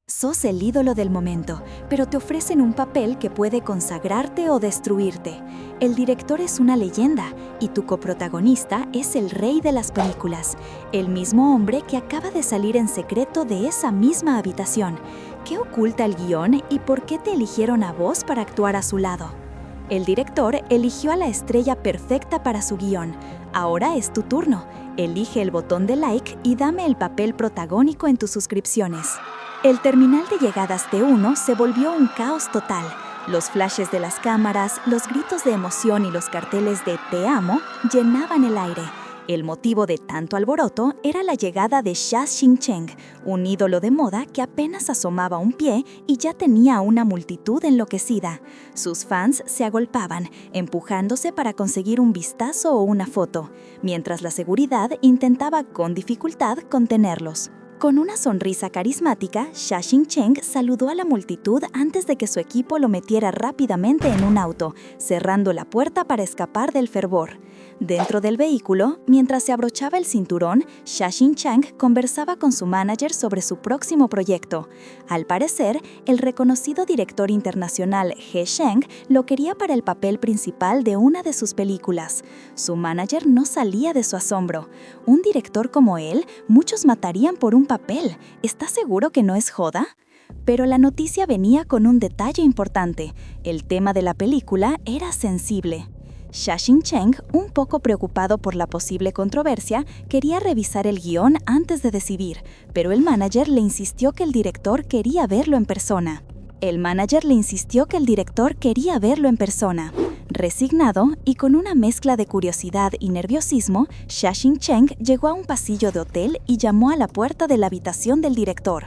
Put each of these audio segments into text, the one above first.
Sos el ídolo del momento, pero te ofrecen un papel que puede consagrarte o destruirte. El director es una leyenda y tu coprotagonista es el rey de las películas, el mismo hombre que acaba de salir en secreto de esa misma habitación. ¿Qué oculta el guión y por qué te eligieron a vos para actuar a su lado? El director eligió a la estrella perfecta para su guión. Ahora es tu turno. Elige el botón de like y dame el papel protagónico en tus suscripciones. El terminal de llegadas T1 se volvió un caos total. Los flashes de las cámaras, los gritos de emoción y los carteles de "Te amo" llenaban el aire. El motivo de tanto alboroto era la llegada de Xia Xingcheng, un ídolo de moda que apenas asomaba un pie y ya tenía a una multitud enloquecida. Sus fans se agolpaban, empujándose para conseguir un vistazo o una foto, mientras la seguridad intentaba con dificultad contenerlos. Con una sonrisa carismática, Xia Xingcheng saludó a la multitud antes de que su equipo lo metiera rápidamente en un auto, cerrando la puerta para escapar del fervor. Dentro del vehículo, mientras se abrochaba el cinturón, Xia Xingcheng conversaba con su manager sobre su próximo proyecto. Al parecer, el reconocido director internacional He Sheng lo quería para el papel principal de una de sus películas. Su manager no salía de su asombro. Un director como él, muchos matarían por un papel. ¿Estás seguro que no es joda? Pero la noticia venía con un detalle importante. El tema de la película era sensible. Xia Xingcheng, un poco preocupado por la posible controversia, quería revisar el guión antes de decidir, pero el manager le insistió que el director quería verlo en persona. Resignado y con una mezcla de curiosidad y nerviosismo, Xia Xingcheng llegó a un pasillo de hotel y llamó a la puerta de la habitación del director.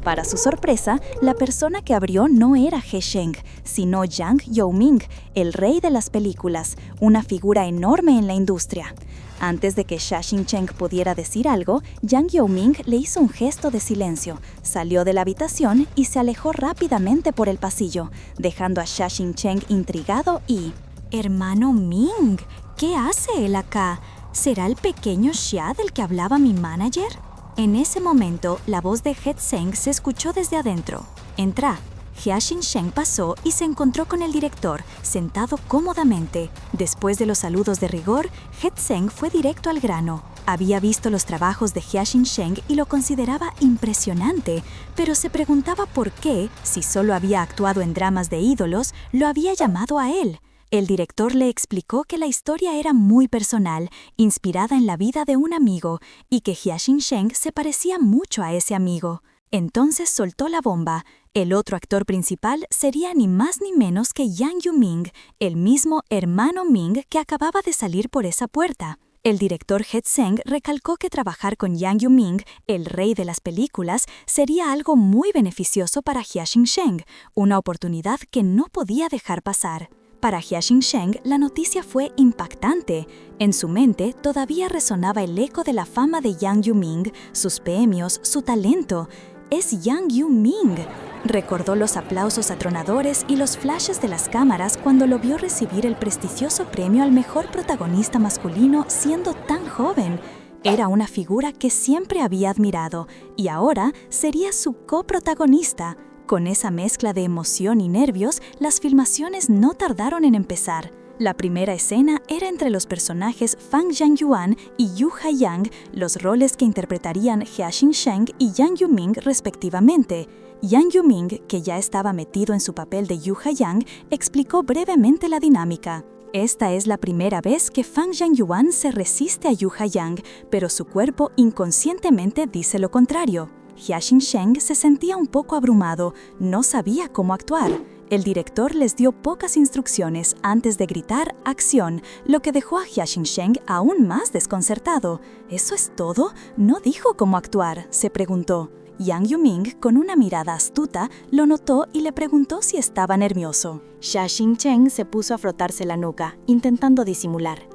Para su sorpresa, la persona que abrió no era He Sheng, sino Yang Youming, el rey de las películas, una figura enorme en la industria. Antes de que Xia Xingcheng pudiera decir algo, Yang Youming le hizo un gesto de silencio, salió de la habitación y se alejó rápidamente por el pasillo, dejando a Xia Xingcheng intrigado y... «Hermano Ming, ¿qué hace él acá? ¿Será el pequeño Xia del que hablaba mi manager?» En ese momento, la voz de He Zheng se escuchó desde adentro. «Entra». Xia Xingcheng pasó y se encontró con el director, sentado cómodamente. Después de los saludos de rigor, He Zheng fue directo al grano. Había visto los trabajos de Xia Xingcheng y lo consideraba impresionante, pero se preguntaba por qué, si solo había actuado en dramas de ídolos, lo había llamado a él. El director le explicó que la historia era muy personal, inspirada en la vida de un amigo, y que Xia Xingcheng se parecía mucho a ese amigo. Entonces soltó la bomba. El otro actor principal sería ni más ni menos que Yang Youming, el mismo hermano Ming que acababa de salir por esa puerta. El director He Zheng recalcó que trabajar con Yang Youming, el rey de las películas, sería algo muy beneficioso para Xia Xingcheng, una oportunidad que no podía dejar pasar. Para Xia Xingcheng, la noticia fue impactante. En su mente todavía resonaba el eco de la fama de Yang Youming, sus premios, su talento. «Es Yang Youming». Recordó los aplausos atronadores y los flashes de las cámaras cuando lo vio recibir el prestigioso premio al mejor protagonista masculino siendo tan joven. Era una figura que siempre había admirado y ahora sería su coprotagonista. Con esa mezcla de emoción y nervios, las filmaciones no tardaron en empezar. La primera escena era entre los personajes Fang Zhangyuan y Yu Haiyang, los roles que interpretarían Xia Xingcheng y Yang Youming respectivamente. Yang Youming, que ya estaba metido en su papel de Yu Haiyang, explicó brevemente la dinámica. Esta es la primera vez que Fang Zhangyuan se resiste a Yu Haiyang, pero su cuerpo inconscientemente dice lo contrario. Xia Xingcheng se sentía un poco abrumado, no sabía cómo actuar. El director les dio pocas instrucciones antes de gritar «acción», lo que dejó a Xia Xingcheng aún más desconcertado. «¿Eso es todo? No dijo cómo actuar», se preguntó. Yang Youming, con una mirada astuta, lo notó y le preguntó si estaba nervioso. Xia Xingcheng se puso a frotarse la nuca, intentando disimular.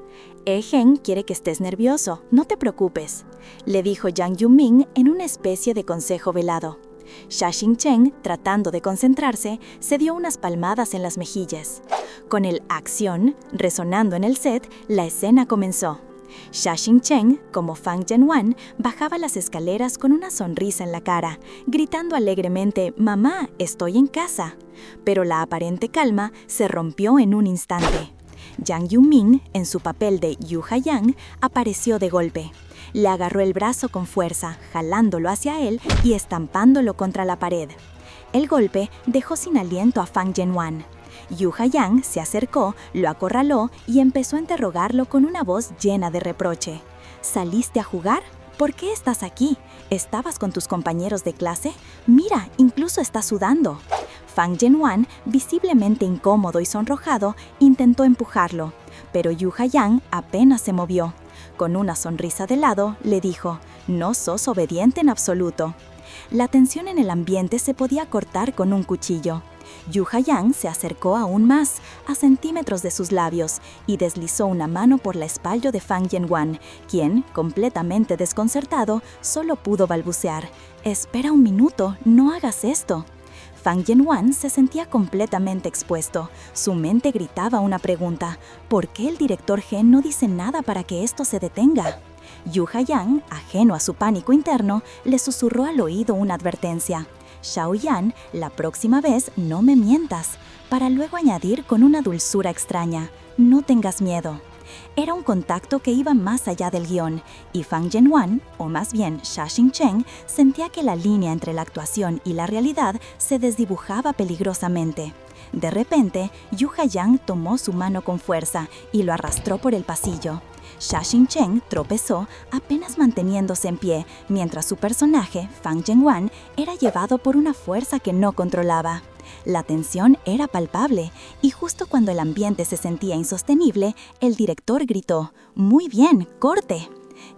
«He Zheng quiere que estés nervioso, no te preocupes», le dijo Yang Youming en una especie de consejo velado. Xia Xingcheng, tratando de concentrarse, se dio unas palmadas en las mejillas. Con el «acción» resonando en el set, la escena comenzó. Sha Xingchen, como Fang Zhenwan, bajaba las escaleras con una sonrisa en la cara, gritando alegremente: «Mamá, estoy en casa». Pero la aparente calma se rompió en un instante. Yang Yuming, en su papel de Yu Haiyang, apareció de golpe. Le agarró el brazo con fuerza, jalándolo hacia él y estampándolo contra la pared. El golpe dejó sin aliento a Fang Zhenwan. Yu Haiyang se acercó, lo acorraló y empezó a interrogarlo con una voz llena de reproche. «¿Saliste a jugar? ¿Por qué estás aquí? ¿Estabas con tus compañeros de clase? Mira, incluso estás sudando». Fang Zhenwan, visiblemente incómodo y sonrojado, intentó empujarlo, pero Yu Haiyang apenas se movió. Con una sonrisa de lado, le dijo: «No sos obediente en absoluto». La tensión en el ambiente se podía cortar con un cuchillo. Yu Haiyang se acercó aún más, a centímetros de sus labios, y deslizó una mano por la espalda de Fang Zhenwan, quien, completamente desconcertado, solo pudo balbucear: «Espera un minuto, no hagas esto». Fang Zhenwan se sentía completamente expuesto. Su mente gritaba una pregunta: ¿por qué el director He no dice nada para que esto se detenga? Yu Haiyang, ajeno a su pánico interno, le susurró al oído una advertencia: «Xiaoyan, la próxima vez no me mientas», para luego añadir con una dulzura extraña: «No tengas miedo». Era un contacto que iba más allá del guión, y Fang Zhenwan, o más bien Sha Xingchen, sentía que la línea entre la actuación y la realidad se desdibujaba peligrosamente. De repente, Yu Haiyang tomó su mano con fuerza y lo arrastró por el pasillo. Sha Xingchen tropezó, apenas manteniéndose en pie, mientras su personaje, Fang Zhenwan, era llevado por una fuerza que no controlaba. La tensión era palpable, y justo cuando el ambiente se sentía insostenible, el director gritó: «Muy bien, corte».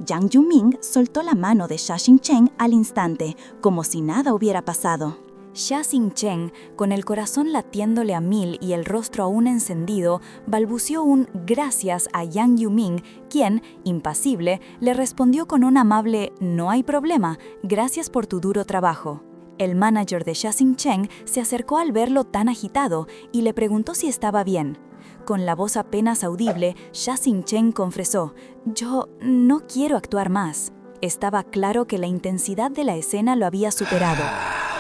Yang Yuming soltó la mano de Sha Xingchen al instante, como si nada hubiera pasado. Sha Xingchen, con el corazón latiéndole a mil y el rostro aún encendido, balbuceó un «gracias» a Yang Yuming, quien, impasible, le respondió con un amable «no hay problema, gracias por tu duro trabajo». El manager de Sha Xingchen se acercó al verlo tan agitado y le preguntó si estaba bien. Con la voz apenas audible, Sha Xingchen confesó: «Yo no quiero actuar más». Estaba claro que la intensidad de la escena lo había superado.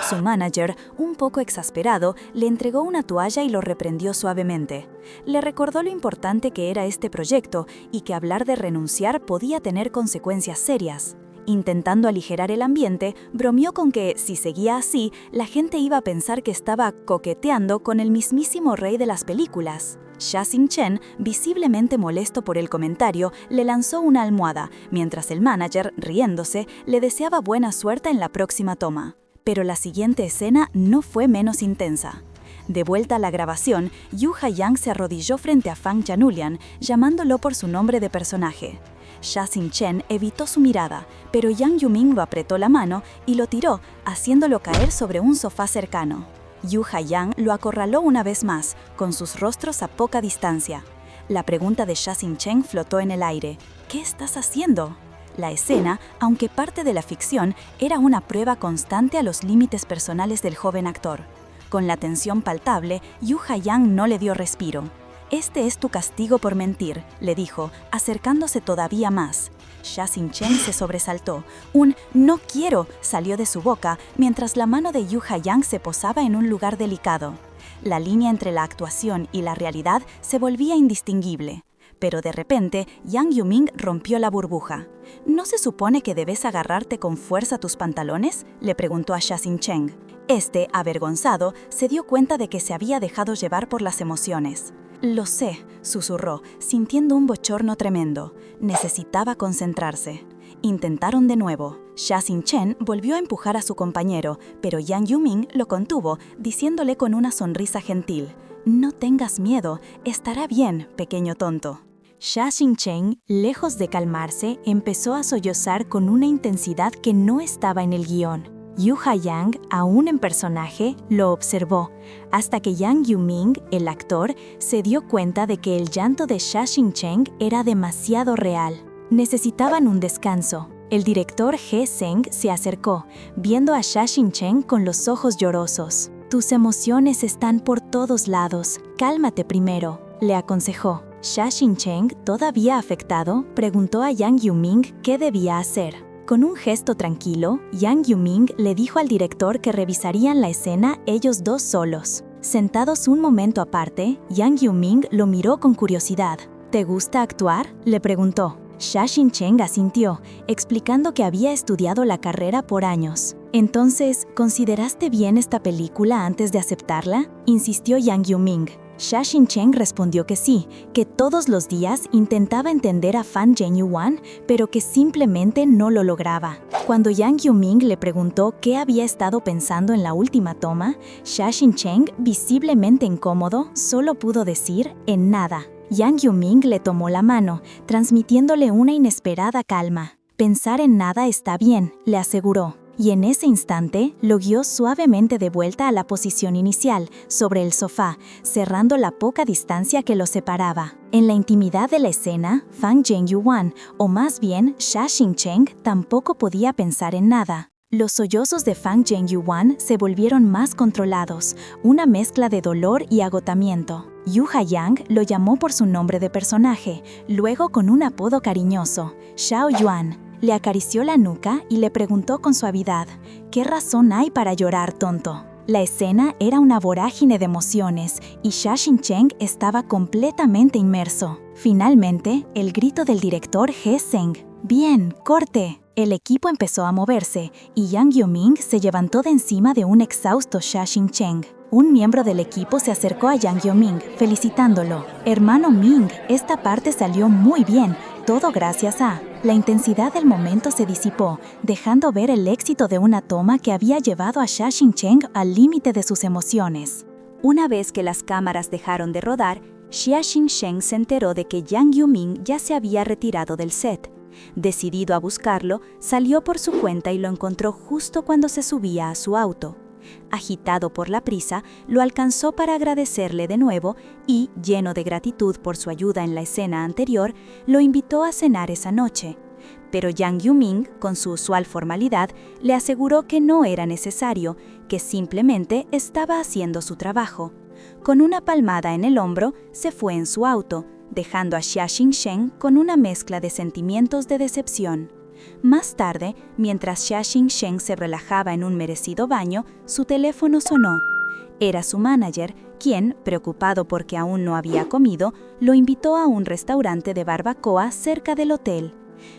Su manager, un poco exasperado, le entregó una toalla y lo reprendió suavemente. Le recordó lo importante que era este proyecto y que hablar de renunciar podía tener consecuencias serias. Intentando aligerar el ambiente, bromeó con que, si seguía así, la gente iba a pensar que estaba coqueteando con el mismísimo rey de las películas. Sha Xingchen, visiblemente molesto por el comentario, le lanzó una almohada, mientras el manager, riéndose, le deseaba buena suerte en la próxima toma. Pero la siguiente escena no fue menos intensa. De vuelta a la grabación, Yu Haiyang se arrodilló frente a Fang Zhenhulian, llamándolo por su nombre de personaje. Sha Xingchen evitó su mirada, pero Yang Yuming lo apretó la mano y lo tiró, haciéndolo caer sobre un sofá cercano. Yu Haiyang lo acorraló una vez más, con sus rostros a poca distancia. La pregunta de Sha Xingchen flotó en el aire: «¿Qué estás haciendo?». La escena, aunque parte de la ficción, era una prueba constante a los límites personales del joven actor. Con la tensión palpable, Yu Haiyang no le dio respiro. «Este es tu castigo por mentir», le dijo, acercándose todavía más. Sha Xingchen se sobresaltó. Un «no quiero» salió de su boca, mientras la mano de Yu Haiyang se posaba en un lugar delicado. La línea entre la actuación y la realidad se volvía indistinguible. Pero de repente, Yang Yuming rompió la burbuja. «¿No se supone que debes agarrarte con fuerza tus pantalones?», le preguntó a Sha Xingchen. Este, avergonzado, se dio cuenta de que se había dejado llevar por las emociones. «Lo sé», susurró, sintiendo un bochorno tremendo. Necesitaba concentrarse. Intentaron de nuevo. Sha Xingchen volvió a empujar a su compañero, pero Yang Yuming lo contuvo, diciéndole con una sonrisa gentil: «No tengas miedo, estará bien, pequeño tonto». Sha Xingchen, lejos de calmarse, empezó a sollozar con una intensidad que no estaba en el guión. Yu Haiyang, aún en personaje, lo observó, hasta que Yang Yuming, el actor, se dio cuenta de que el llanto de Sha Xingchen era demasiado real. Necesitaban un descanso. El director He Seng se acercó, viendo a Sha Xingchen con los ojos llorosos. «Tus emociones están por todos lados, cálmate primero», le aconsejó. Xia Xingcheng, todavía afectado, preguntó a Yang Yuming qué debía hacer. Con un gesto tranquilo, Yang Yuming le dijo al director que revisarían la escena ellos dos solos. Sentados un momento aparte, Yang Yuming lo miró con curiosidad. ¿Te gusta actuar?, le preguntó. Xia Xingcheng asintió, explicando que había estudiado la carrera por años. Entonces, ¿consideraste bien esta película antes de aceptarla?, insistió Yang Yuming. Xia Xingcheng respondió que sí, que todos los días intentaba entender a Fan Zhengyuan, pero que simplemente no lo lograba. Cuando Yang Yuming le preguntó qué había estado pensando en la última toma, Xia Xingcheng, visiblemente incómodo, solo pudo decir, en nada. Yang Yuming le tomó la mano, transmitiéndole una inesperada calma. Pensar en nada está bien, le aseguró. Y en ese instante lo guió suavemente de vuelta a la posición inicial, sobre el sofá, cerrando la poca distancia que los separaba. En la intimidad de la escena, Fan Zhengyuan, o más bien Xia Xingcheng, tampoco podía pensar en nada. Los sollozos de Fan Zhengyuan se volvieron más controlados, una mezcla de dolor y agotamiento. Yu Haiyang lo llamó por su nombre de personaje, luego con un apodo cariñoso, Xiao Yuan. Le acarició la nuca y le preguntó con suavidad, ¿qué razón hay para llorar, tonto? La escena era una vorágine de emociones y Xia Xingcheng estaba completamente inmerso. Finalmente, el grito del director He Zheng, «¡Bien, corte!». El equipo empezó a moverse y Yang Yuming se levantó de encima de un exhausto Xia Xingcheng. Un miembro del equipo se acercó a Yang Yuming, felicitándolo. «Hermano Ming, esta parte salió muy bien, todo gracias a…». La intensidad del momento se disipó, dejando ver el éxito de una toma que había llevado a Xia Xingcheng al límite de sus emociones. Una vez que las cámaras dejaron de rodar, Xia Xingcheng se enteró de que Yang Yuming ya se había retirado del set. Decidido a buscarlo, salió por su cuenta y lo encontró justo cuando se subía a su auto. Agitado por la prisa, lo alcanzó para agradecerle de nuevo y, lleno de gratitud por su ayuda en la escena anterior, lo invitó a cenar esa noche. Pero Yang Yuming, con su usual formalidad, le aseguró que no era necesario, que simplemente estaba haciendo su trabajo. Con una palmada en el hombro, se fue en su auto, dejando a Xia Xingcheng con una mezcla de sentimientos de decepción. Más tarde, mientras Xia Xingcheng se relajaba en un merecido baño, su teléfono sonó. Era su manager, quien, preocupado porque aún no había comido, lo invitó a un restaurante de barbacoa cerca del hotel.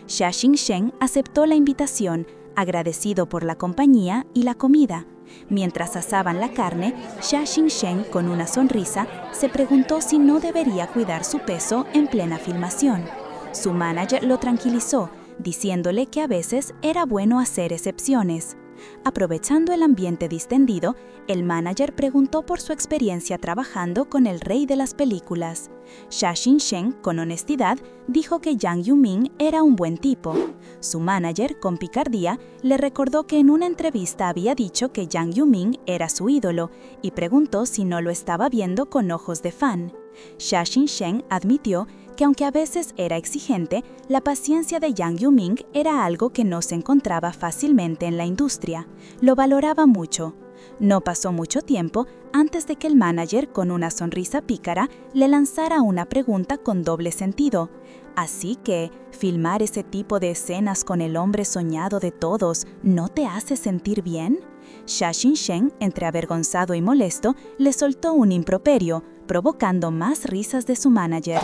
Xia Xingcheng aceptó la invitación, agradecido por la compañía y la comida. Mientras asaban la carne, Xia Xingcheng, con una sonrisa, se preguntó si no debería cuidar su peso en plena filmación. Su manager lo tranquilizó, diciéndole que a veces era bueno hacer excepciones. Aprovechando el ambiente distendido, el manager preguntó por su experiencia trabajando con el rey de las películas. Xia Xingcheng, con honestidad, dijo que Yang Yuming era un buen tipo. Su manager, con picardía, le recordó que en una entrevista había dicho que Yang Yuming era su ídolo y preguntó si no lo estaba viendo con ojos de fan. Xia Xingcheng admitió que aunque a veces era exigente, la paciencia de Yang Yuming era algo que no se encontraba fácilmente en la industria. Lo valoraba mucho. No pasó mucho tiempo antes de que el manager, con una sonrisa pícara, le lanzara una pregunta con doble sentido. Así que, ¿filmar ese tipo de escenas con el hombre soñado de todos no te hace sentir bien? Xia Xingcheng, entre avergonzado y molesto, le soltó un improperio, provocando más risas de su manager.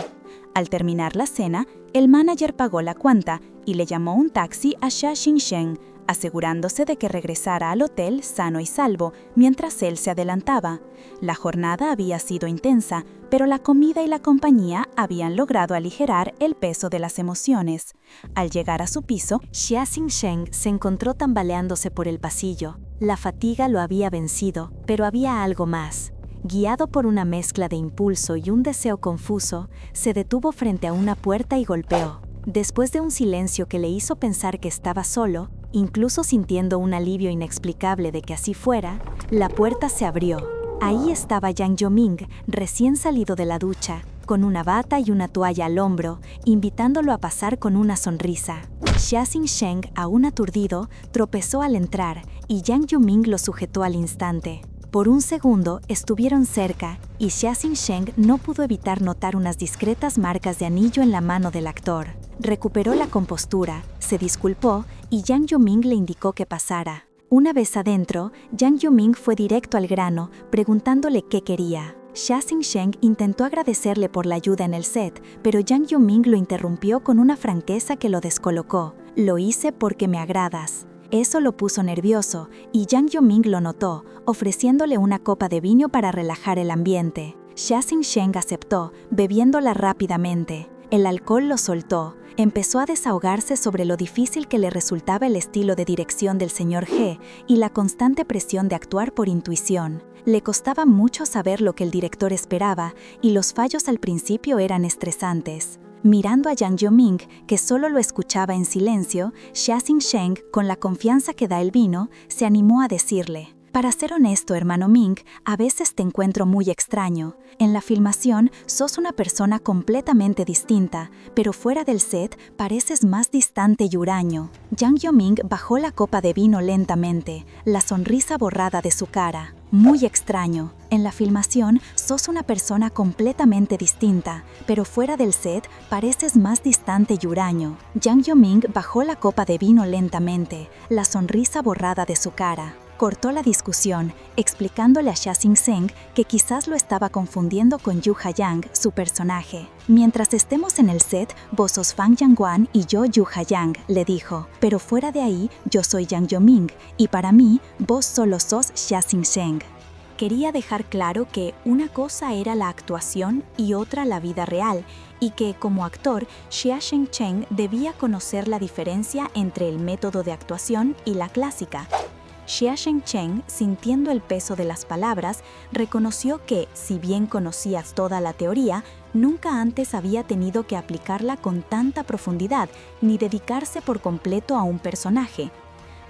Al terminar la cena, el manager pagó la cuenta y le llamó un taxi a Xia Xingcheng, asegurándose de que regresara al hotel sano y salvo mientras él se adelantaba. La jornada había sido intensa, pero la comida y la compañía habían logrado aligerar el peso de las emociones. Al llegar a su piso, Xia Xingcheng se encontró tambaleándose por el pasillo. La fatiga lo había vencido, pero había algo más. Guiado por una mezcla de impulso y un deseo confuso, se detuvo frente a una puerta y golpeó. Después de un silencio que le hizo pensar que estaba solo, incluso sintiendo un alivio inexplicable de que así fuera, la puerta se abrió. Ahí estaba Yang Yuming, recién salido de la ducha, con una bata y una toalla al hombro, invitándolo a pasar con una sonrisa. Xia Xingcheng, aún aturdido, tropezó al entrar y Yang Yuming lo sujetó al instante. Por un segundo estuvieron cerca y Xia Xingsheng no pudo evitar notar unas discretas marcas de anillo en la mano del actor. Recuperó la compostura, se disculpó y Yang Yuming le indicó que pasara. Una vez adentro, Yang Yuming fue directo al grano, preguntándole qué quería. Xia Xingsheng intentó agradecerle por la ayuda en el set, pero Yang Yuming lo interrumpió con una franqueza que lo descolocó. Lo hice porque me agradas. Eso lo puso nervioso, y Yang Yuming lo notó, ofreciéndole una copa de vino para relajar el ambiente. Xia Xingsheng aceptó, bebiéndola rápidamente. El alcohol lo soltó. Empezó a desahogarse sobre lo difícil que le resultaba el estilo de dirección del señor He y la constante presión de actuar por intuición. Le costaba mucho saber lo que el director esperaba, y los fallos al principio eran estresantes. Mirando a Yang Yuming, que solo lo escuchaba en silencio, Xia Xingsheng, con la confianza que da el vino, se animó a decirle: «Para ser honesto, hermano Ming, a veces te encuentro muy extraño. En la filmación sos una persona completamente distinta, pero fuera del set pareces más distante y huraño». Yang Yuming bajó la copa de vino lentamente, la sonrisa borrada de su cara. «Muy extraño. En la filmación sos una persona completamente distinta, pero fuera del set pareces más distante y huraño». Yang Yuming bajó la copa de vino lentamente, la sonrisa borrada de su cara. Cortó la discusión, explicándole a Xia Xingsheng que quizás lo estaba confundiendo con Yu Haiyang, su personaje. «Mientras estemos en el set, vos sos Fang Yangguan y yo Yu Haiyang», le dijo. «Pero fuera de ahí, yo soy Yang Yuming, y para mí, vos solo sos Xia Xingsheng». Quería dejar claro que una cosa era la actuación y otra la vida real, y que, como actor, Xia Xingsheng debía conocer la diferencia entre el método de actuación y la clásica. Xia Xingsheng, sintiendo el peso de las palabras, reconoció que, si bien conocía toda la teoría, nunca antes había tenido que aplicarla con tanta profundidad ni dedicarse por completo a un personaje.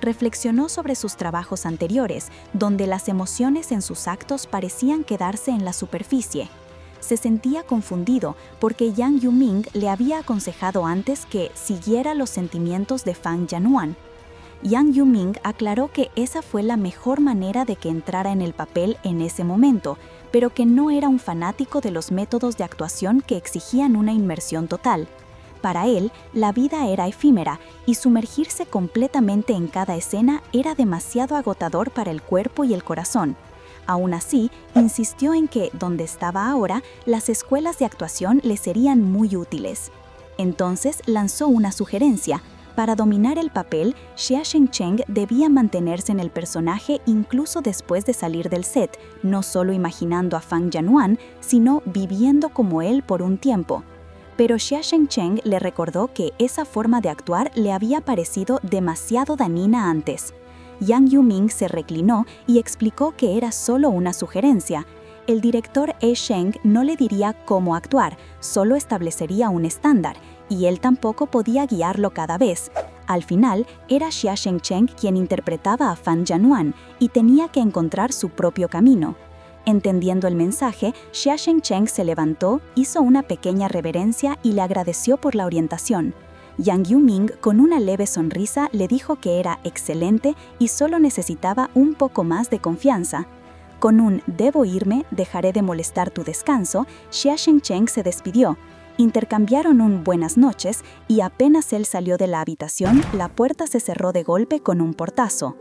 Reflexionó sobre sus trabajos anteriores, donde las emociones en sus actos parecían quedarse en la superficie. Se sentía confundido porque Yang Yuming le había aconsejado antes que siguiera los sentimientos de Fang Jianhuan. Yang Yuming aclaró que esa fue la mejor manera de que entrara en el papel en ese momento, pero que no era un fanático de los métodos de actuación que exigían una inmersión total. Para él, la vida era efímera y sumergirse completamente en cada escena era demasiado agotador para el cuerpo y el corazón. Aún así, insistió en que, donde estaba ahora, las escuelas de actuación le serían muy útiles. Entonces lanzó una sugerencia. Para dominar el papel, Xia Xingsheng debía mantenerse en el personaje incluso después de salir del set, no solo imaginando a Fang Jianhuan, sino viviendo como él por un tiempo. Pero Xia Xingsheng le recordó que esa forma de actuar le había parecido demasiado dañina antes. Yang Yuming se reclinó y explicó que era solo una sugerencia. El director Sheng no le diría cómo actuar, solo establecería un estándar, y él tampoco podía guiarlo cada vez. Al final, era Xia Xingsheng quien interpretaba a Fang Jianhuan y tenía que encontrar su propio camino. Entendiendo el mensaje, Xia Xingsheng se levantó, hizo una pequeña reverencia y le agradeció por la orientación. Yang Yuming, con una leve sonrisa, le dijo que era excelente y solo necesitaba un poco más de confianza. Con un «debo irme, dejaré de molestar tu descanso», Xia Xingsheng se despidió. Intercambiaron un «buenas noches» y apenas él salió de la habitación, la puerta se cerró de golpe con un portazo.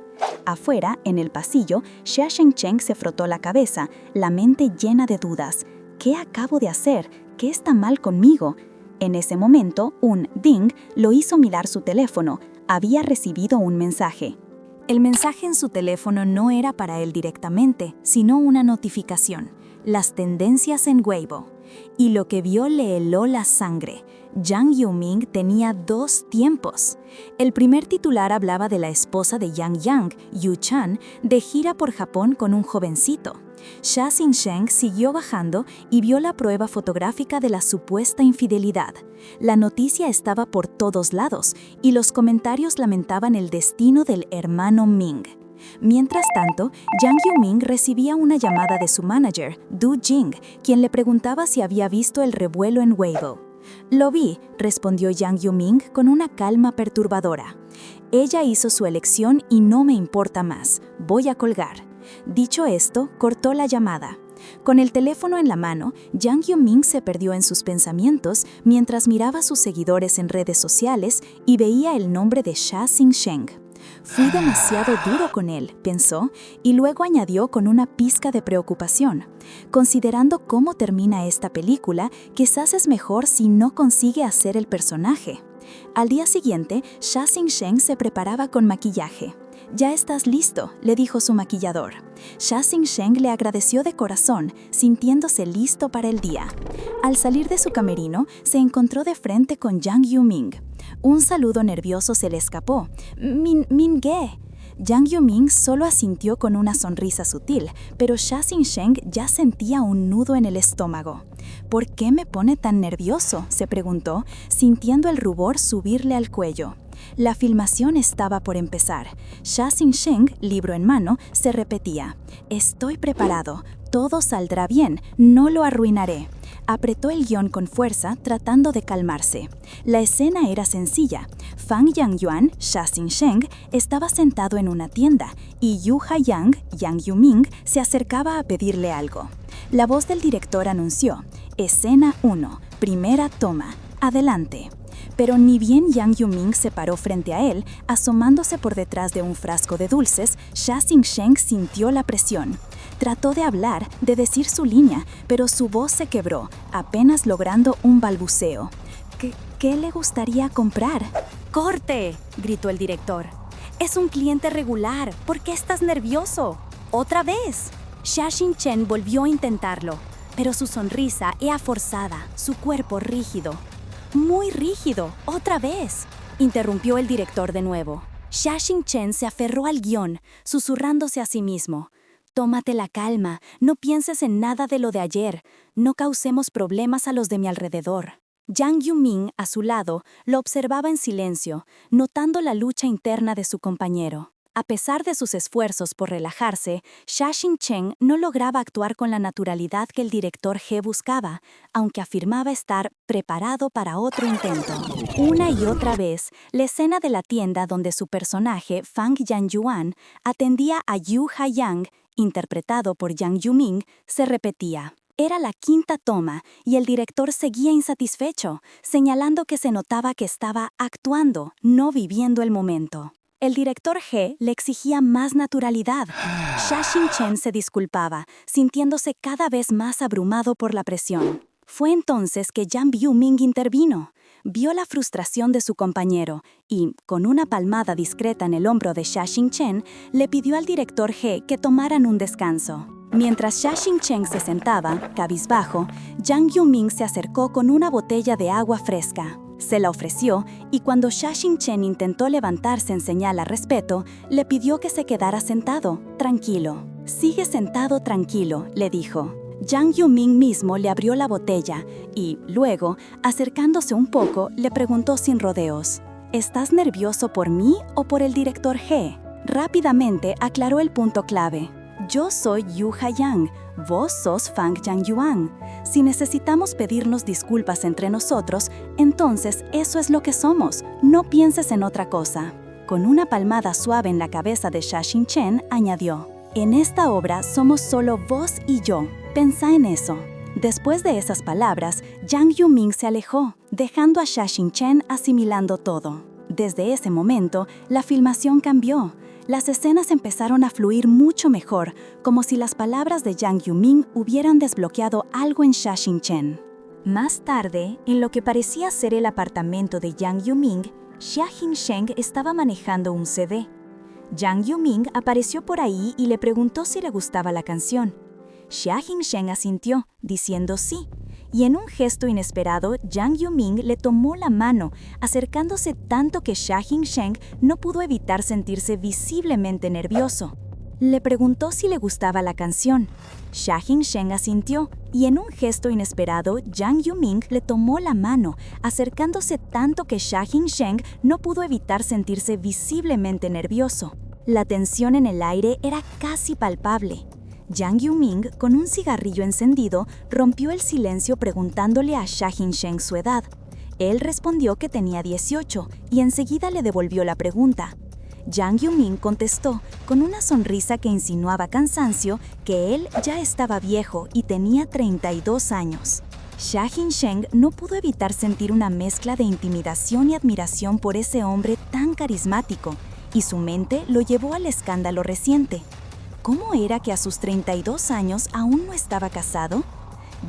Afuera, en el pasillo, Xia Xingsheng se frotó la cabeza, la mente llena de dudas. ¿Qué acabo de hacer? ¿Qué está mal conmigo? En ese momento, un «ding» lo hizo mirar su teléfono. Había recibido un mensaje. El mensaje en su teléfono no era para él directamente, sino una notificación. Las tendencias en Weibo. Y lo que vio le heló la sangre. Yang Yuming tenía 2 tiempos. El primer titular hablaba de la esposa de Yang Yang, Yu Chan, de gira por Japón con un jovencito. Xia Xingsheng siguió bajando y vio la prueba fotográfica de la supuesta infidelidad. La noticia estaba por todos lados y los comentarios lamentaban el destino del hermano Ming. Mientras tanto, Yang Yuming recibía una llamada de su manager, Du Jing, quien le preguntaba si había visto el revuelo en Weibo. «Lo vi», respondió Yang Yuming con una calma perturbadora. «Ella hizo su elección y no me importa más. Voy a colgar». Dicho esto, cortó la llamada. Con el teléfono en la mano, Yang Yuming se perdió en sus pensamientos mientras miraba a sus seguidores en redes sociales y veía el nombre de Sha Xingsheng. Fui demasiado duro con él, pensó, y luego añadió con una pizca de preocupación. Considerando cómo termina esta película, quizás es mejor si no consigue hacer el personaje. Al día siguiente, Sha Xingsheng se preparaba con maquillaje. «Ya estás listo», le dijo su maquillador. Sha Xingsheng le agradeció de corazón, sintiéndose listo para el día. Al salir de su camerino, se encontró de frente con Yang Yuming. Un saludo nervioso se le escapó. «Min-ge». Yang Yuming solo asintió con una sonrisa sutil, pero Sha Xingsheng ya sentía un nudo en el estómago. «¿Por qué me pone tan nervioso?», se preguntó, sintiendo el rubor subirle al cuello. La filmación estaba por empezar. Sha Xingsheng, libro en mano, se repetía: «Estoy preparado, todo saldrá bien, no lo arruinaré». Apretó el guión con fuerza, tratando de calmarse. La escena era sencilla. Fang Yangyuan, Sha Xingsheng, estaba sentado en una tienda y Yu Haiyang, Yang Yuming, se acercaba a pedirle algo. La voz del director anunció: «Escena 1, primera toma, adelante». Pero ni bien Yang Yuming se paró frente a él, asomándose por detrás de un frasco de dulces, Sha Xingsheng sintió la presión. Trató de hablar, de decir su línea, pero su voz se quebró, apenas logrando un balbuceo. ¿Qué le gustaría comprar? «¡Corte!», gritó el director. «Es un cliente regular. ¿Por qué estás nervioso? ¡Otra vez!». Sha Xingsheng volvió a intentarlo, pero su sonrisa era forzada, su cuerpo rígido. «Muy rígido, otra vez», interrumpió el director de nuevo. Sha Xingsheng se aferró al guión, susurrándose a sí mismo: «Tómate la calma, no pienses en nada de lo de ayer, no causemos problemas a los de mi alrededor». Yang Yuming, a su lado, lo observaba en silencio, notando la lucha interna de su compañero. A pesar de sus esfuerzos por relajarse, Sha Xingsheng no lograba actuar con la naturalidad que el director He buscaba, aunque afirmaba estar preparado para otro intento. Una y otra vez, la escena de la tienda donde su personaje, Fang Yangyuan, atendía a Yu Haiyang, interpretado por Yang Yuming, se repetía. Era la quinta toma y el director seguía insatisfecho, señalando que se notaba que estaba actuando, no viviendo el momento. El director He le exigía más naturalidad. Sha Xingsheng se disculpaba, sintiéndose cada vez más abrumado por la presión. Fue entonces que Yang Yuming intervino. Vio la frustración de su compañero y, con una palmada discreta en el hombro de Sha Xingsheng, le pidió al director He que tomaran un descanso. Mientras Sha Xingsheng se sentaba, cabizbajo, Yang Yuming se acercó con una botella de agua fresca. Se la ofreció y cuando Sha Xingsheng intentó levantarse en señal a respeto, le pidió que se quedara sentado, tranquilo. «Sigue sentado tranquilo», le dijo. Yang Yuming mismo le abrió la botella y, luego, acercándose un poco, le preguntó sin rodeos: «¿Estás nervioso por mí o por el director He?». Rápidamente aclaró el punto clave: «Yo soy Yu Haiyang, vos sos Fang Yangyuan. Si necesitamos pedirnos disculpas entre nosotros, entonces eso es lo que somos, no pienses en otra cosa». Con una palmada suave en la cabeza de Sha Xingsheng, añadió: «En esta obra somos solo vos y yo, pensá en eso». Después de esas palabras, Yang Yuming se alejó, dejando a Sha Xingsheng asimilando todo. Desde ese momento, la filmación cambió. Las escenas empezaron a fluir mucho mejor, como si las palabras de Yang Yuming hubieran desbloqueado algo en Sha Xingsheng. Más tarde, en lo que parecía ser el apartamento de Yang Yuming, Sha Xingsheng estaba manejando un CD. Yang Yuming apareció por ahí y le preguntó si le gustaba la canción. Sha Xingsheng asintió, diciendo sí, y en un gesto inesperado, Yang Yuming le tomó la mano, acercándose tanto que Sha Xingsheng no pudo evitar sentirse visiblemente nervioso. Le preguntó si le gustaba la canción. Sha Xingsheng asintió, y en un gesto inesperado, Yang Yuming le tomó la mano, acercándose tanto que Sha Xingsheng no pudo evitar sentirse visiblemente nervioso. La tensión en el aire era casi palpable. Yang Yuming, con un cigarrillo encendido, rompió el silencio preguntándole a Sha Xingsheng su edad. Él respondió que tenía 18 y enseguida le devolvió la pregunta. Jang Yuming contestó, con una sonrisa que insinuaba cansancio, que él ya estaba viejo y tenía 32 años. Sha Hin-sheng no pudo evitar sentir una mezcla de intimidación y admiración por ese hombre tan carismático, y su mente lo llevó al escándalo reciente. ¿Cómo era que a sus 32 años aún no estaba casado?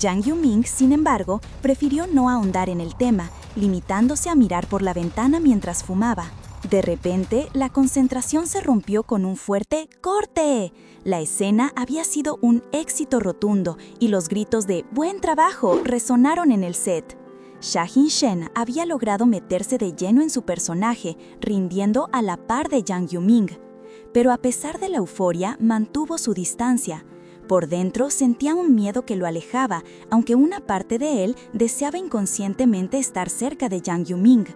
Jang Yuming, sin embargo, prefirió no ahondar en el tema, limitándose a mirar por la ventana mientras fumaba. De repente, la concentración se rompió con un fuerte ¡corte! La escena había sido un éxito rotundo y los gritos de ¡buen trabajo! Resonaron en el set. Sha Hin-sheng había logrado meterse de lleno en su personaje, rindiendo a la par de Jang Yuming. Pero a pesar de la euforia, mantuvo su distancia. Por dentro sentía un miedo que lo alejaba, aunque una parte de él deseaba inconscientemente estar cerca de Jang Yuming.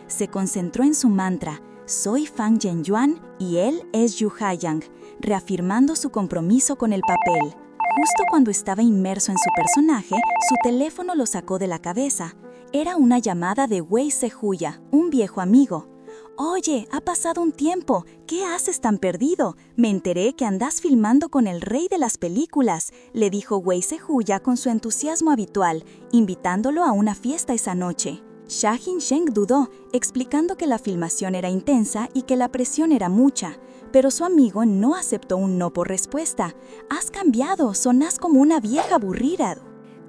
Se concentró en su mantra, soy Fang Zhenyuan y él es Yu Haiyang, reafirmando su compromiso con el papel. Justo cuando estaba inmerso en su personaje, su teléfono lo sacó de la cabeza. Era una llamada de Wei Sehuya, un viejo amigo. «Oye, ha pasado un tiempo. ¿Qué haces tan perdido? Me enteré que andas filmando con el rey de las películas», le dijo Wei Sehuya con su entusiasmo habitual, invitándolo a una fiesta esa noche. Sha Hin-sheng dudó, explicando que la filmación era intensa y que la presión era mucha, pero su amigo no aceptó un no por respuesta. «Has cambiado, sonás como una vieja aburrida.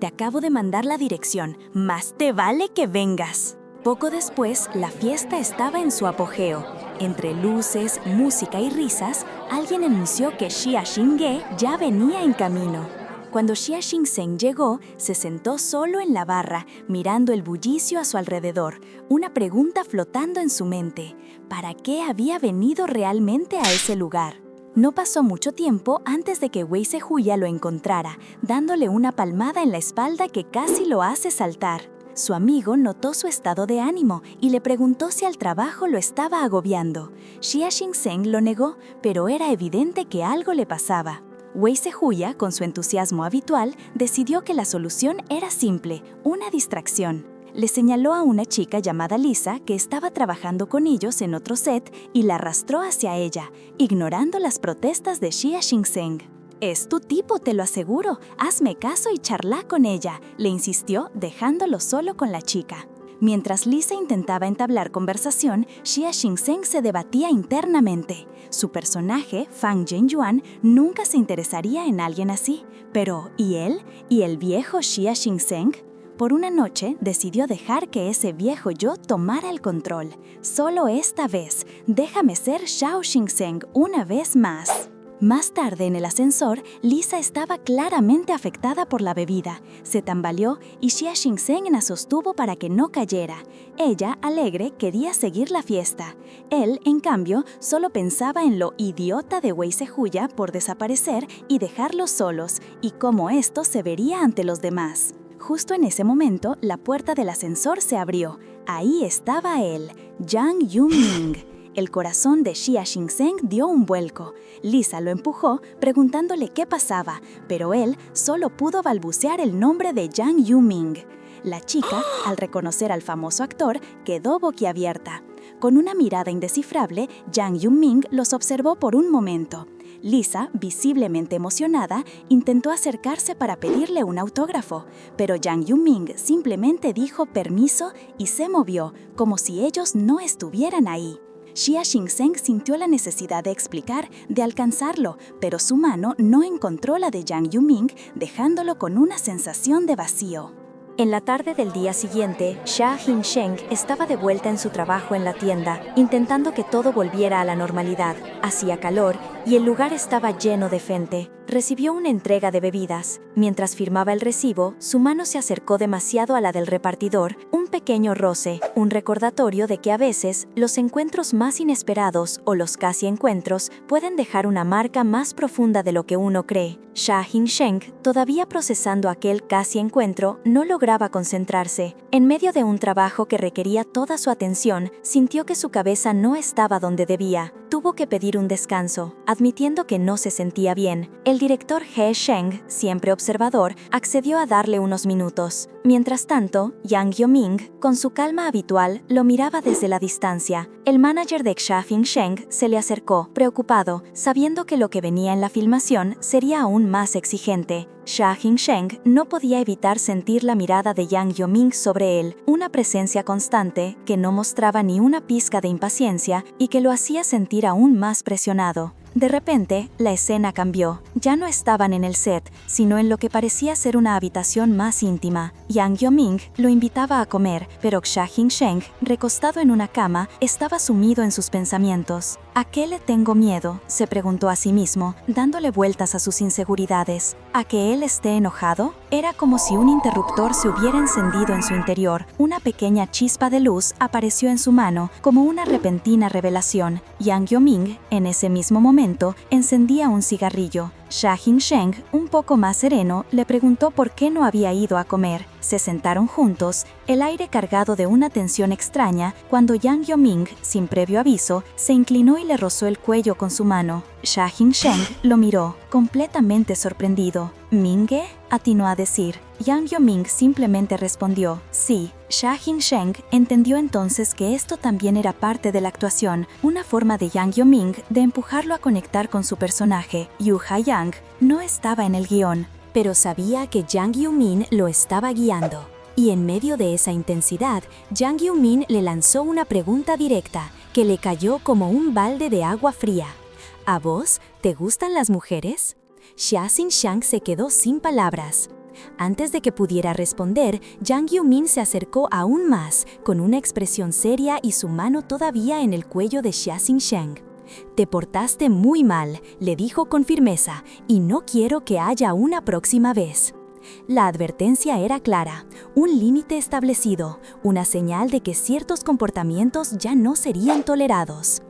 Te acabo de mandar la dirección, más te vale que vengas». Poco después, la fiesta estaba en su apogeo. Entre luces, música y risas, alguien anunció que Xia Xingge ya venía en camino. Cuando Xia Xingzhen llegó, se sentó solo en la barra, mirando el bullicio a su alrededor, una pregunta flotando en su mente. ¿Para qué había venido realmente a ese lugar? No pasó mucho tiempo antes de que Wei Sehuya lo encontrara, dándole una palmada en la espalda que casi lo hace saltar. Su amigo notó su estado de ánimo y le preguntó si el trabajo lo estaba agobiando. Xia Xingzhen lo negó, pero era evidente que algo le pasaba. Wei Sehuya, con su entusiasmo habitual, decidió que la solución era simple, una distracción. Le señaló a una chica llamada Lisa que estaba trabajando con ellos en otro set y la arrastró hacia ella, ignorando las protestas de Xia Xingzhen. «Es tu tipo, te lo aseguro. Hazme caso y charla con ella», le insistió, dejándolo solo con la chica. Mientras Lisa intentaba entablar conversación, Xia Xingzhen se debatía internamente. Su personaje, Fang Zhenyuan, nunca se interesaría en alguien así. Pero, ¿y él? ¿Y el viejo Xia Xingzhen? Por una noche, decidió dejar que ese viejo yo tomara el control. Solo esta vez, déjame ser Shao Xingzhen una vez más. Más tarde en el ascensor, Lisa estaba claramente afectada por la bebida. Se tambaleó y Xia Xingzhen la sostuvo para que no cayera. Ella, alegre, quería seguir la fiesta. Él, en cambio, solo pensaba en lo idiota de Wei Sehuya por desaparecer y dejarlos solos, y cómo esto se vería ante los demás. Justo en ese momento, la puerta del ascensor se abrió. Ahí estaba él, Jang Yuming. El corazón de Xia Xingzhen dio un vuelco. Lisa lo empujó, preguntándole qué pasaba, pero él solo pudo balbucear el nombre de Jang Yuming. La chica, al reconocer al famoso actor, quedó boquiabierta. Con una mirada indescifrable, Jang Yuming los observó por un momento. Lisa, visiblemente emocionada, intentó acercarse para pedirle un autógrafo, pero Jang Yuming simplemente dijo permiso y se movió, como si ellos no estuvieran ahí. Xia Xingzhen sintió la necesidad de explicar, de alcanzarlo, pero su mano no encontró la de Jang Yuming, dejándolo con una sensación de vacío. En la tarde del día siguiente, Sha Hin-sheng estaba de vuelta en su trabajo en la tienda, intentando que todo volviera a la normalidad. Hacía calor y el lugar estaba lleno de gente. Recibió una entrega de bebidas. Mientras firmaba el recibo, su mano se acercó demasiado a la del repartidor, un pequeño roce, un recordatorio de que a veces los encuentros más inesperados o los casi encuentros pueden dejar una marca más profunda de lo que uno cree. Sha Hin-sheng, todavía procesando aquel casi encuentro, no lograba concentrarse. En medio de un trabajo que requería toda su atención, sintió que su cabeza no estaba donde debía. Tuvo que pedir un descanso, admitiendo que no se sentía bien. El director He Sheng, siempre observador, accedió a darle unos minutos. Mientras tanto, Yang Yo-ming, con su calma habitual, lo miraba desde la distancia. El manager de Xia Sheng se le acercó, preocupado, sabiendo que lo que venía en la filmación sería aún más exigente. Xia Sheng no podía evitar sentir la mirada de Yang Yo-ming sobre él, una presencia constante que no mostraba ni una pizca de impaciencia y que lo hacía sentir aún más presionado. De repente, la escena cambió. Ya no estaban en el set, sino en lo que parecía ser una habitación más íntima. Yang Yo-ming lo invitaba a comer, pero Xia Sheng, recostado en una cama, estaba sumido en sus pensamientos. ¿A qué le tengo miedo?, se preguntó a sí mismo, dándole vueltas a sus inseguridades. ¿A que él esté enojado? Era como si un interruptor se hubiera encendido en su interior. Una pequeña chispa de luz apareció en su mano, como una repentina revelación. Yang Yo-ming, en ese mismo momento, encendía un cigarrillo. Xia Sheng, un poco más sereno, le preguntó por qué no había ido a comer. Se sentaron juntos, el aire cargado de una tensión extraña, cuando Yang Yo-ming, sin previo aviso, se inclinó y le rozó el cuello con su mano. Xia Sheng lo miró, completamente sorprendido. ¿Minge?, atinó a decir. Yang Yo-ming simplemente respondió, sí. Xia Sheng entendió entonces que esto también era parte de la actuación, una forma de Yang Yo-ming de empujarlo a conectar con su personaje. Yu Ha-yang no estaba en el guión, pero sabía que Yang Yo-min lo estaba guiando. Y en medio de esa intensidad, Yang Yo-min le lanzó una pregunta directa que le cayó como un balde de agua fría. ¿A vos te gustan las mujeres? Xia Sheng se quedó sin palabras. Antes de que pudiera responder, Yang Yo-min se acercó aún más, con una expresión seria y su mano todavía en el cuello de Xia Sheng. Te portaste muy mal, le dijo con firmeza, y no quiero que haya una próxima vez. La advertencia era clara, un límite establecido, una señal de que ciertos comportamientos ya no serían tolerados.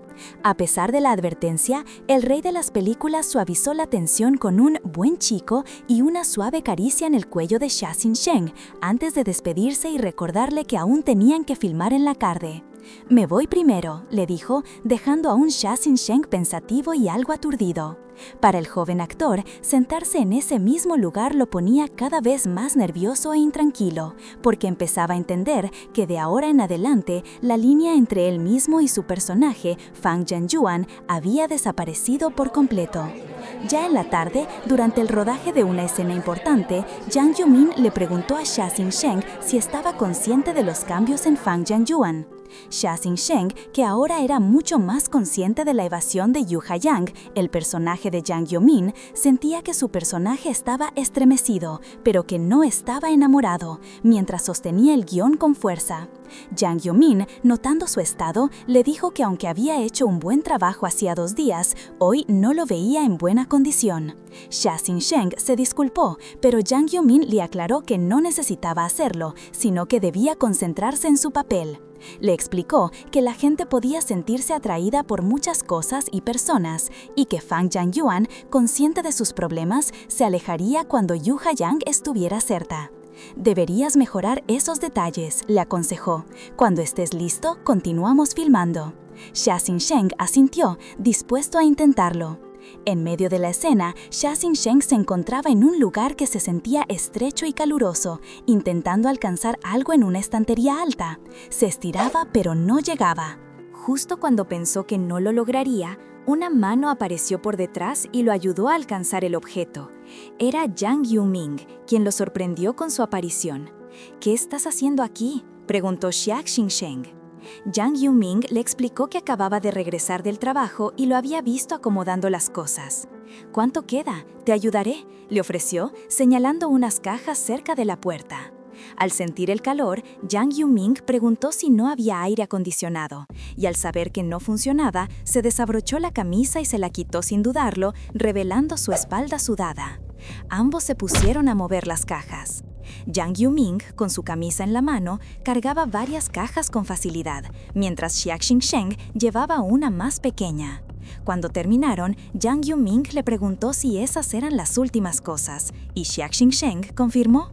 A pesar de la advertencia, el rey de las películas suavizó la tensión con un buen chico y una suave caricia en el cuello de Xia Sheng, antes de despedirse y recordarle que aún tenían que filmar en la tarde. Me voy primero, le dijo, dejando a un Xia Sheng pensativo y algo aturdido. Para el joven actor, sentarse en ese mismo lugar lo ponía cada vez más nervioso e intranquilo, porque empezaba a entender que de ahora en adelante la línea entre él mismo y su personaje, Fang Jianyuan, había desaparecido por completo. Ya en la tarde, durante el rodaje de una escena importante, Yang Yo-min le preguntó a Xia Sheng si estaba consciente de los cambios en Fang Jianyuan. Xia Sheng, que ahora era mucho más consciente de la evasión de Yu Ha-yang, el personaje de Yang Yo-min, sentía que su personaje estaba estremecido, pero que no estaba enamorado, mientras sostenía el guión con fuerza. Yang Yo-min, notando su estado, le dijo que aunque había hecho un buen trabajo hacía 2 días, hoy no lo veía en buena condición. Xia Sheng se disculpó, pero Yang Yo-min le aclaró que no necesitaba hacerlo, sino que debía concentrarse en su papel. Le explicó que la gente podía sentirse atraída por muchas cosas y personas, y que Fang Jianyuan, consciente de sus problemas, se alejaría cuando Yu Ha-yang estuviera cerca. Deberías mejorar esos detalles, le aconsejó. Cuando estés listo, continuamos filmando. Xia Sheng asintió, dispuesto a intentarlo. En medio de la escena, Xia Sheng se encontraba en un lugar que se sentía estrecho y caluroso, intentando alcanzar algo en una estantería alta. Se estiraba, pero no llegaba. Justo cuando pensó que no lo lograría, una mano apareció por detrás y lo ayudó a alcanzar el objeto. Era Yang Yo-ming, quien lo sorprendió con su aparición. ¿Qué estás haciendo aquí?, preguntó Xia Sheng. Yang Yo-ming le explicó que acababa de regresar del trabajo y lo había visto acomodando las cosas. ¿Cuánto queda? Te ayudaré, le ofreció, señalando unas cajas cerca de la puerta. Al sentir el calor, Yang Yo-ming preguntó si no había aire acondicionado, y al saber que no funcionaba, se desabrochó la camisa y se la quitó sin dudarlo, revelando su espalda sudada. Ambos se pusieron a mover las cajas. Yang Yo-ming, con su camisa en la mano, cargaba varias cajas con facilidad, mientras Xia Sheng llevaba una más pequeña. Cuando terminaron, Yang Yo-ming le preguntó si esas eran las últimas cosas, y Xia Sheng confirmó.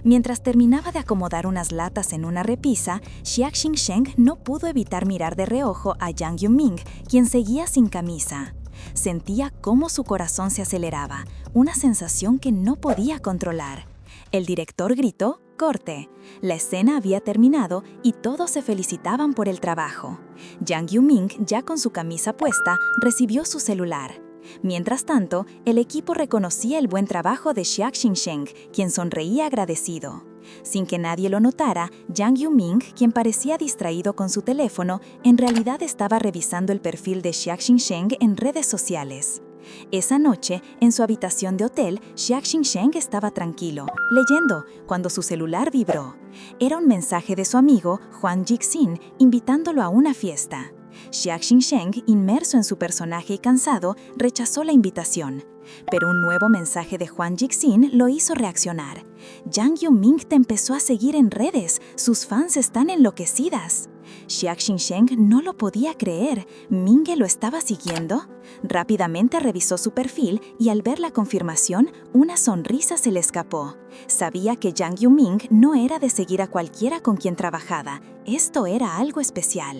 Mientras terminaba de acomodar unas latas en una repisa, Xia Sheng no pudo evitar mirar de reojo a Yang Yo-ming, quien seguía sin camisa. Sentía cómo su corazón se aceleraba, una sensación que no podía controlar. El director gritó: «¡Corte!». La escena había terminado y todos se felicitaban por el trabajo. Jang Yoo-ming, ya con su camisa puesta, recibió su celular. Mientras tanto, el equipo reconocía el buen trabajo de Xiak Xinsheng, quien sonreía agradecido. Sin que nadie lo notara, Jang Yoo-ming, quien parecía distraído con su teléfono, en realidad estaba revisando el perfil de Xiak Xinsheng en redes sociales. Esa noche, en su habitación de hotel, Xiak Xinsheng estaba tranquilo, leyendo, cuando su celular vibró. Era un mensaje de su amigo, Huang Jixin, invitándolo a una fiesta. Xiak Xinsheng, inmerso en su personaje y cansado, rechazó la invitación. Pero un nuevo mensaje de Huang Jixin lo hizo reaccionar. «Jang Yoo-ming te empezó a seguir en redes, sus fans están enloquecidas». Xiak Xinsheng no lo podía creer. ¿Minge lo estaba siguiendo? Rápidamente revisó su perfil y al ver la confirmación, una sonrisa se le escapó. Sabía que Jang Yoo-ming no era de seguir a cualquiera con quien trabajaba. Esto era algo especial.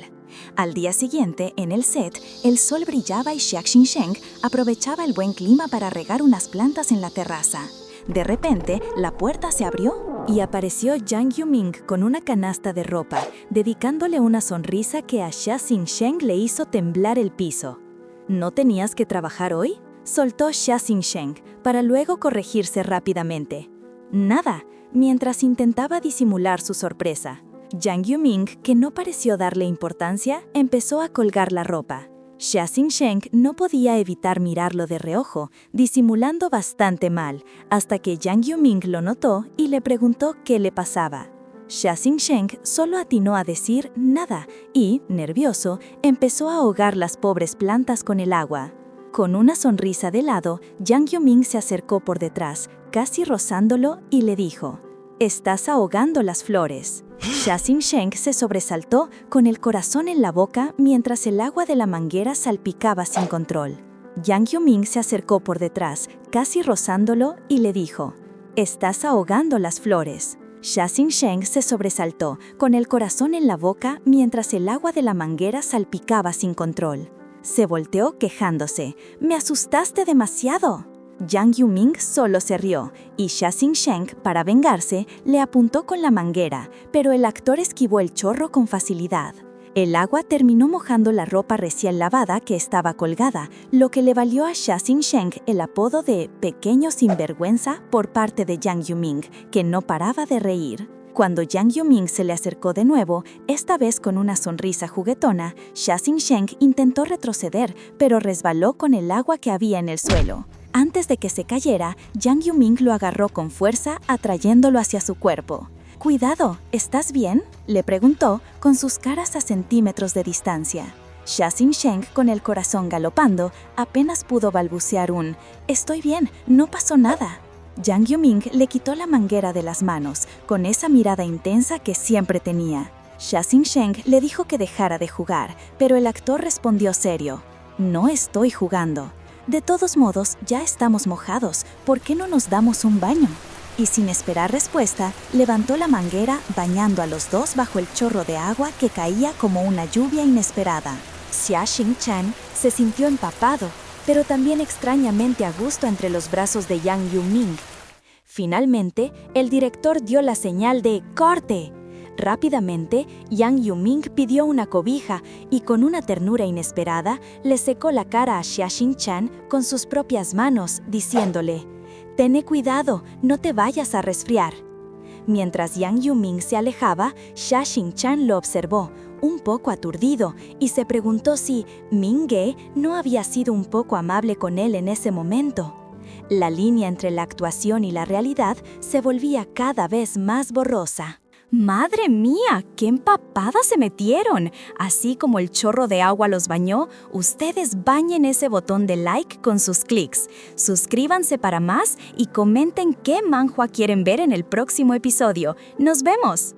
Al día siguiente, en el set, el sol brillaba y Xiak Xinsheng aprovechaba el buen clima para regar unas plantas en la terraza. De repente, la puerta se abrió y apareció Jang Yoo-ming con una canasta de ropa, dedicándole una sonrisa que a Xiak Xinsheng le hizo temblar el piso. ¿No tenías que trabajar hoy?, soltó Xiak Xinsheng, para luego corregirse rápidamente. Nada, mientras intentaba disimular su sorpresa. Jang Yoo-ming, que no pareció darle importancia, empezó a colgar la ropa. Xiak Xinsheng no podía evitar mirarlo de reojo, disimulando bastante mal, hasta que Jang Yoo-ming lo notó y le preguntó qué le pasaba. Xiak Xinsheng solo atinó a decir nada y, nervioso, empezó a ahogar las pobres plantas con el agua. Con una sonrisa de lado, Jang Yoo-ming se acercó por detrás, casi rozándolo, y le dijo: «Estás ahogando las flores». Xiak Xinsheng se sobresaltó con el corazón en la boca mientras el agua de la manguera salpicaba sin control. Jang Yoo-ming se acercó por detrás, casi rozándolo, y le dijo: «Estás ahogando las flores». Xiak Xinsheng se sobresaltó con el corazón en la boca mientras el agua de la manguera salpicaba sin control. Se volteó quejándose: «Me asustaste demasiado». Jang Yoo-ming solo se rió, y Xiak Xinsheng, para vengarse, le apuntó con la manguera, pero el actor esquivó el chorro con facilidad. El agua terminó mojando la ropa recién lavada que estaba colgada, lo que le valió a Xiak Xinsheng el apodo de «pequeño sinvergüenza» por parte de Jang Yoo-ming, que no paraba de reír. Cuando Jang Yoo-ming se le acercó de nuevo, esta vez con una sonrisa juguetona, Xiak Xinsheng intentó retroceder, pero resbaló con el agua que había en el suelo. Antes de que se cayera, Jang Yoo-ming lo agarró con fuerza, atrayéndolo hacia su cuerpo. «Cuidado, ¿estás bien?», le preguntó, con sus caras a centímetros de distancia. Xiak Xinsheng, con el corazón galopando, apenas pudo balbucear un «Estoy bien, no pasó nada». Jang Yoo-ming le quitó la manguera de las manos, con esa mirada intensa que siempre tenía. Xiak Xinsheng le dijo que dejara de jugar, pero el actor respondió serio: «No estoy jugando. De todos modos, ya estamos mojados, ¿por qué no nos damos un baño?». Y sin esperar respuesta, levantó la manguera, bañando a los dos bajo el chorro de agua que caía como una lluvia inesperada. Xiak Xinsheng se sintió empapado, pero también extrañamente a gusto entre los brazos de Jang Yoo-ming. Finalmente, el director dio la señal de «¡Corte!». Rápidamente, Jang Yoo-ming pidió una cobija y con una ternura inesperada le secó la cara a Xiak Xinsheng con sus propias manos, diciéndole: «Ten cuidado, no te vayas a resfriar». Mientras Jang Yoo-ming se alejaba, Xiak Xinsheng lo observó, un poco aturdido, y se preguntó si Minge no había sido un poco amable con él en ese momento. La línea entre la actuación y la realidad se volvía cada vez más borrosa. ¡Madre mía! ¡Qué empapadas se metieron! Así como el chorro de agua los bañó, ustedes bañen ese botón de like con sus clics. Suscríbanse para más y comenten qué manhwa quieren ver en el próximo episodio. ¡Nos vemos!